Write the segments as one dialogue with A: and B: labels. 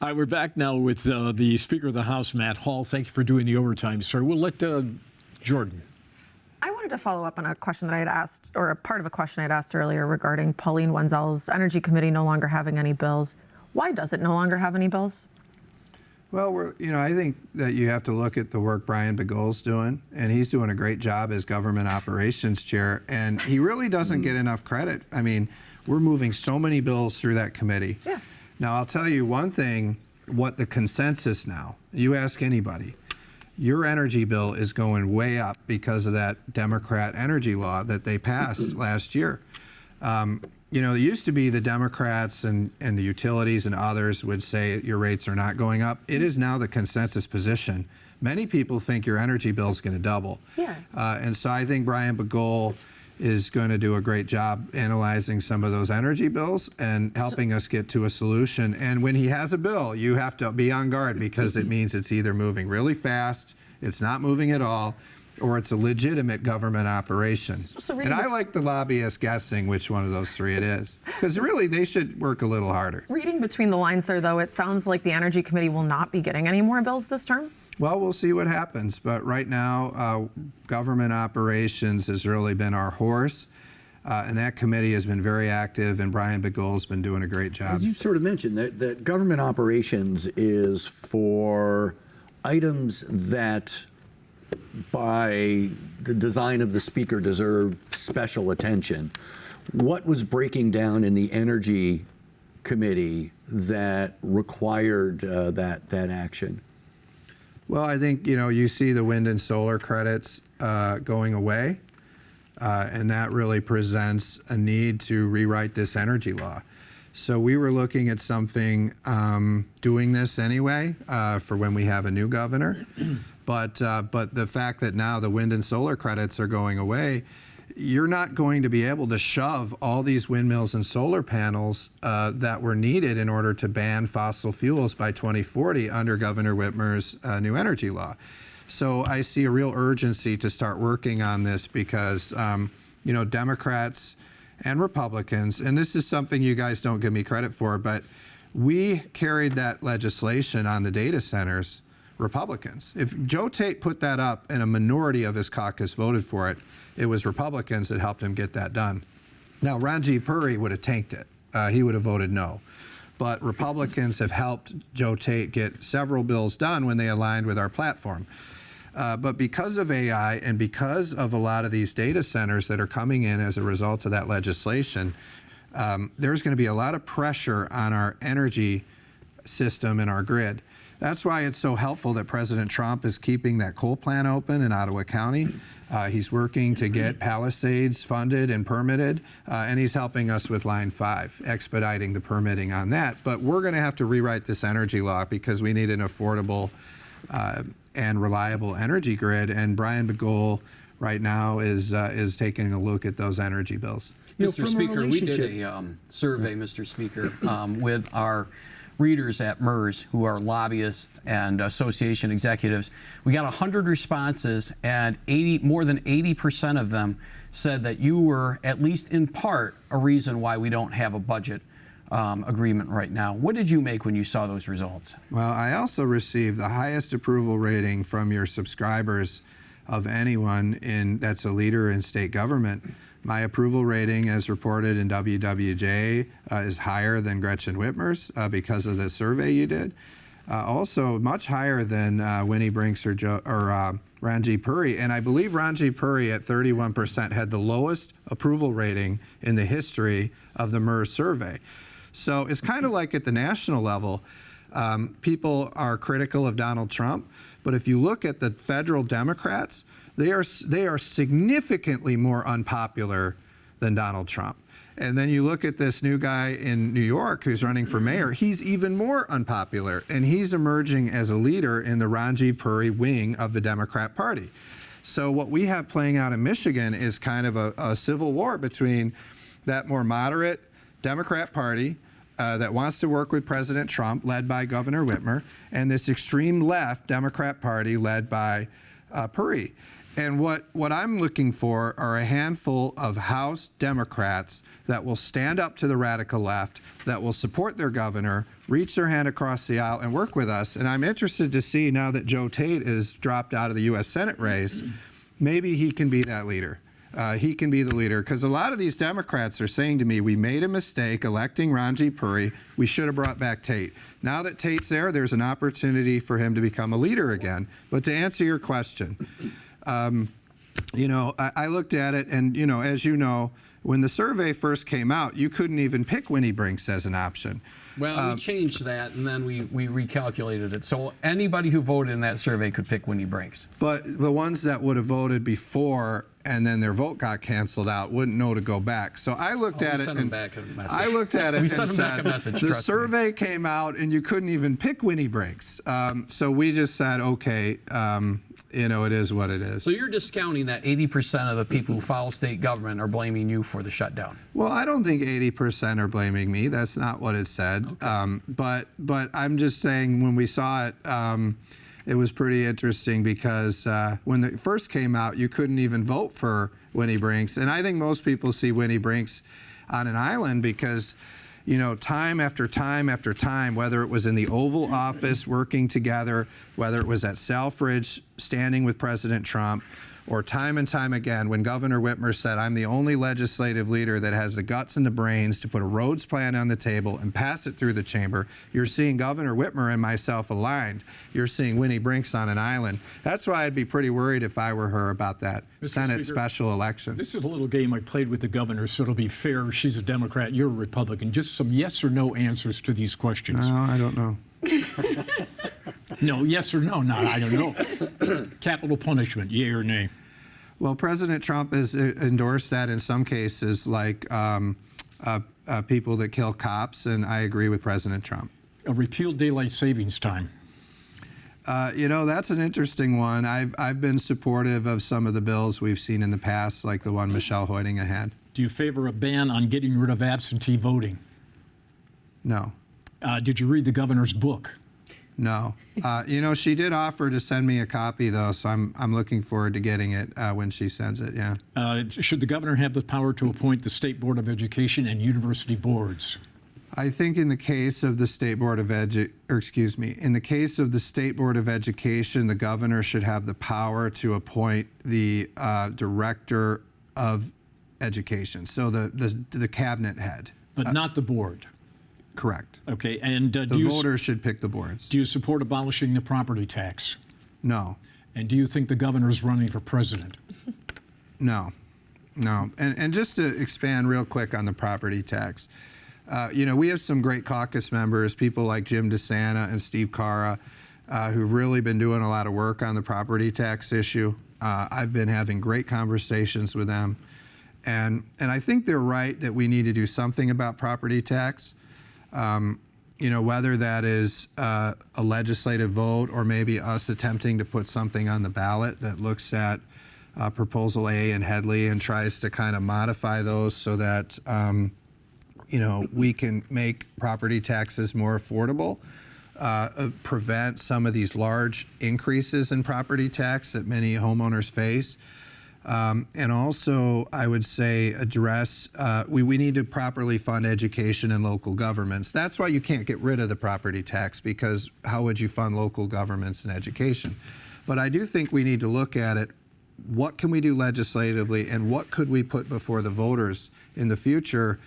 A: Hi, we're back now with the Speaker of the House, Matt Hall. Thank you for doing the overtime, sir. We'll let Jordan.
B: I wanted to follow up on a question that I had asked, or a part of a question I had asked earlier regarding Pauline Wenzel's Energy Committee no longer having any bills. Why does it no longer have any bills?
C: Well, I think that you have to look at the work Brian BeGole's doing, and he's doing a great job as government operations chair, and he really doesn't get enough credit. I mean, we're moving so many bills through that committee.
B: Yeah.
C: Now, I'll tell you one thing, what the consensus now, you ask anybody, your energy bill is going way up because of that Democrat energy law that they passed last year. It used to be the Democrats and the utilities and others would say your rates are not going up. It is now the consensus position. Many people think your energy bill is going to double.
B: Yeah.
C: And so I think Brian BeGole is going to do a great job analyzing some of those energy bills and helping us get to a solution. And when he has a bill, you have to be on guard because it means it's either moving really fast, it's not moving at all, or it's a legitimate government operation. And I like the lobbyists guessing which one of those three it is, because really they should work a little harder.
B: Reading between the lines there, though, it sounds like the Energy Committee will not be getting any more bills this term?
C: Well, we'll see what happens. But right now, government operations has really been our horse. And that committee has been very active, and Brian BeGole's been doing a great job.
D: You sort of mentioned that government operations is for items that, by the design of the Speaker, deserve special attention. What was breaking down in the Energy Committee that required that action?
C: Well, I think, you see the wind and solar credits going away, and that really presents a need to rewrite this energy law. So we were looking at something, doing this anyway, for when we have a new governor. But the fact that now the wind and solar credits are going away, you're not going to be able to shove all these windmills and solar panels that were needed in order to ban fossil fuels by 2040 under Governor Whitmer's new energy law. So I see a real urgency to start working on this because, Democrats and Republicans, and this is something you guys don't give me credit for, but we carried that legislation on the data centers, Republicans. If Joe Tate put that up and a minority of his caucus voted for it, it was Republicans that helped him get that done. Now, Ranjit Puri would have tanked it. He would have voted no. But Republicans have helped Joe Tate get several bills done when they aligned with our platform. But because of AI and because of a lot of these data centers that are coming in as a result of that legislation, there's going to be a lot of pressure on our energy system and our grid. That's why it's so helpful that President Trump is keeping that coal plant open in Ottawa County. He's working to get Palisades funded and permitted, and he's helping us with Line 5, expediting the permitting on that. But we're going to have to rewrite this energy law because we need an affordable and reliable energy grid, and Brian BeGole right now is taking a look at those energy bills.
E: Mr. Speaker, we did a survey, Mr. Speaker, with our readers at MERS, who are lobbyists and association executives. We got 100 responses, and more than 80% of them said that you were, at least in part, a reason why we don't have a budget agreement right now. What did you make when you saw those results? Well,
C: I also received the highest approval rating from your subscribers of anyone that's a leader in state government. My approval rating, as reported in WWJ, is higher than Gretchen Whitmer's because of the survey you did. Also, much higher than Winnie Brinks or Ranjit Puri. And I believe Ranjit Puri at 31% had the lowest approval rating in the history of the MERS survey. So it's kind of like at the national level, people are critical of Donald Trump. But if you look at the federal Democrats, they are significantly more unpopular than Donald Trump. And then you look at this new guy in New York who's running for mayor, he's even more unpopular. And he's emerging as a leader in the Ranjit Puri wing of the Democrat Party. So what we have playing out in Michigan is kind of a civil war between that more moderate Democrat Party that wants to work with President Trump, led by Governor Whitmer, and this extreme left Democrat Party led by Puri. And what I'm looking for are a handful of House Democrats that will stand up to the radical left, that will support their governor, reach their hand across the aisle, and work with us. And I'm interested to see, now that Joe Tate is dropped out of the U.S. Senate race, maybe he can be that leader. He can be the leader, because a lot of these Democrats are saying to me, we made a mistake electing Ranjit Puri. We should have brought back Tate. Now that Tate's there, there's an opportunity for him to become a leader again. But to answer your question, you know, I looked at it, and, you know, as you know, when the survey first came out, you couldn't even pick Winnie Brinks as an option.
E: Well, we changed that, and then we recalculated it. So anybody who voted in that survey could pick Winnie Brinks.
C: But the ones that would have voted before and then their vote got canceled out wouldn't know to go back. So I looked at it, and I looked at it and said, the survey came out, and you couldn't even pick Winnie Brinks. So we just said, okay, you know, it is what it is.
E: So you're discounting that 80% of the people who follow state government are blaming you for the shutdown.
C: Well, I don't think 80% are blaming me. That's not what it said. Okay. But I'm just saying, when we saw it, it was pretty interesting, because when it first came out, you couldn't even vote for Winnie Brinks. And I think most people see Winnie Brinks on an island because, you know, time after time after time, whether it was in the Oval Office working together, whether it was at Selfridge standing with President Trump, or time and time again when Governor Whitmer said, I'm the only legislative leader that has the guts and the brains to put a roads plan on the table and pass it through the chamber, you're seeing Governor Whitmer and myself aligned. You're seeing Winnie Brinks on an island. That's why I'd be pretty worried if I were her about that Senate special election.
A: This is a little game I played with the governor, so it'll be fair. She's a Democrat, you're a Republican. Just some yes or no answers to these questions.
C: No, I don't know.
A: No, yes or no, not I don't know. Capital punishment, yay or nay?
C: Well, President Trump has endorsed that in some cases, like people that kill cops, and I agree with President Trump.
A: A repealed daylight savings time.
C: You know, that's an interesting one. I've been supportive of some of the bills we've seen in the past, like the one Michelle Hoytinga had.
A: Do you favor a ban on getting rid of absentee voting?
C: No.
A: Did you read the governor's book?
C: No. You know, she did offer to send me a copy, though, so I'm looking forward to getting it when she sends it, yeah.
A: Should the governor have the power to appoint the State Board of Education and university boards?
C: I think in the case of the State Board of in the case of the State Board of Education, the governor should have the power to appoint the director of education, so the cabinet head.
A: But not the board?
C: Correct.
A: Okay, and
C: the voters should pick the boards.
A: Do you support abolishing the property tax?
C: No.
A: And do you think the governor's running for president?
C: No. No. And just to expand real quick on the property tax, you know, we have some great caucus members, people like Jim DeSanta and Steve Cara, who've really been doing a lot of work on the property tax issue. I've been having great conversations with them. And I think they're right that we need to do something about property tax. You know, whether that is a legislative vote or maybe us attempting to put something on the ballot that looks at Proposal A and Headley and tries to kind of modify those so that, you know, we can make property taxes more affordable, prevent some of these large increases in property tax that many homeowners face. And also, I would say address, we need to properly fund education and local governments. That's why you can't get rid of the property tax, because how would you fund local governments and education? But I do think we need to look at it, what can we do legislatively and what could we put before the voters in the future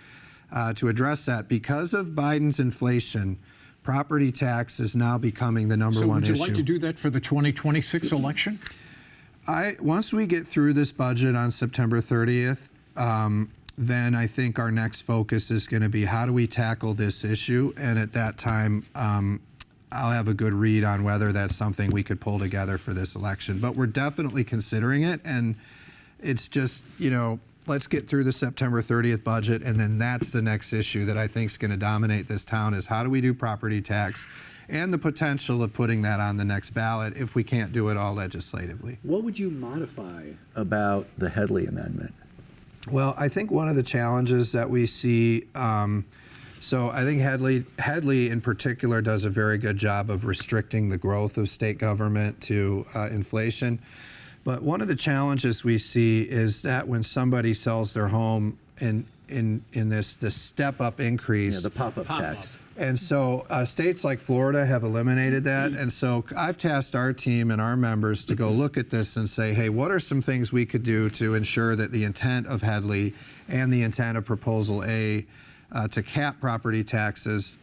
C: to address that? Because of Biden's inflation, property tax is now becoming the number one issue.
A: So would you like to do that for the 2026 election?
C: Once we get through this budget on September 30th, then I think our next focus is going to be how do we tackle this issue, and at that time I'll have a good read on whether that's something we could pull together for this election. But we're definitely considering it, and it's just, you know, let's get through the September 30th budget, and then that's the next issue that I think is going to dominate this town, is how do we do property tax and the potential of putting that on the next ballot if we can't do it all legislatively.
D: What would you modify about the Headley Amendment?
C: Well, I think one of the challenges that we see, so I think Headley in particular does a very good job of restricting the growth of state government to inflation. But one of the challenges we see is that when somebody sells their home in this step-up increase.
D: Yeah, the pop-up tax.
C: And so states like Florida have eliminated that. And so I've tasked our team and our members to go look at this and say, hey, what are some things we could do to ensure that the intent of Headley and the intent of Proposal A to cap property taxes,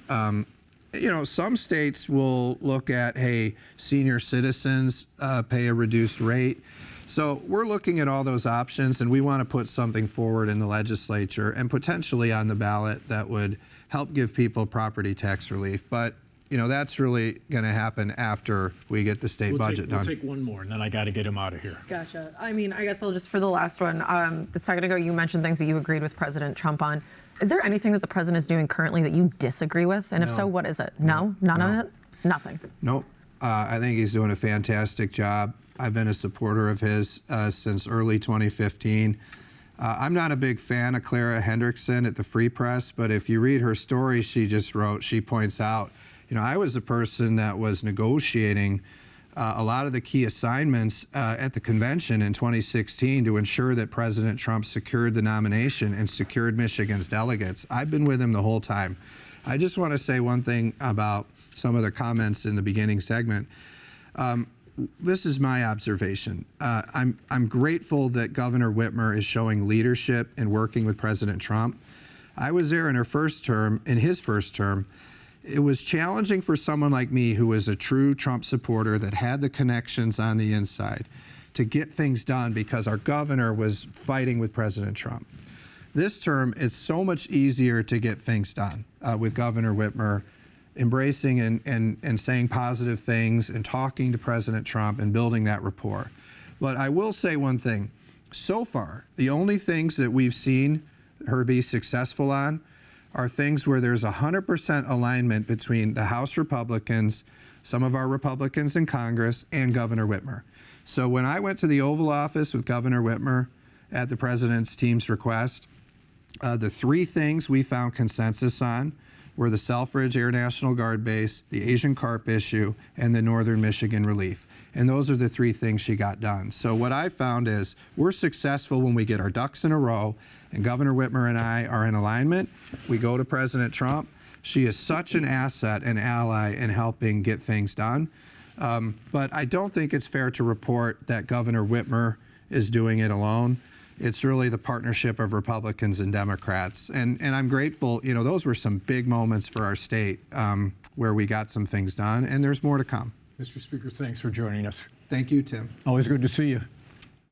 C: some states will look at, hey, senior citizens pay a reduced rate. So we're looking at all those options, and we want to put something forward in the legislature and potentially on the ballot that would help give people property tax relief. But, that's really going to happen after we get the state budget done.
A: We'll take one more, and then I got to get him out of here.
B: Gotcha. I mean, I guess I'll just, for the last one, a second ago you mentioned things that you agreed with President Trump on. Is there anything that the president is doing currently that you disagree with? And if so, what is it? No? None of it? Nothing?
C: Nope. I think he's doing a fantastic job. I've been a supporter of his since early 2015. I'm not a big fan of Clara Hendrickson at the Free Press, but if you read her story she just wrote, she points out, I was the person that was negotiating a lot of the key assignments at the convention in 2016 to ensure that President Trump secured the nomination and secured Michigan's delegates. I've been with him the whole time. I just want to say one thing about some of the comments in the beginning segment. This is my observation. I'm grateful that Governor Whitmer is showing leadership in working with President Trump. I was there in his first term. It was challenging for someone like me who was a true Trump supporter that had the connections on the inside to get things done because our governor was fighting with President Trump. This term, it's so much easier to get things done with Governor Whitmer embracing and saying positive things and talking to President Trump and building that rapport. But I will say one thing. So far, the only things that we've seen her be successful on are things where there's 100% alignment between the House Republicans, some of our Republicans in Congress, and Governor Whitmer. So when I went to the Oval Office with Governor Whitmer at the president's team's request, the three things we found consensus on were the Selfridge Air National Guard base, the Asian carp issue, and the Northern Michigan relief. And those are the three things she got done. So what I found is we're successful when we get our ducks in a row, and Governor Whitmer and I are in alignment. We go to President Trump. She is such an asset and ally in helping get things done. But I don't think it's fair to report that Governor Whitmer is doing it alone. It's really the partnership of Republicans and Democrats. And I'm grateful, those were some big moments for our state where we got some things done, and there's more to come.
A: Mr. Speaker, thanks for joining us.
C: Thank you, Tim.
A: Always good to see you.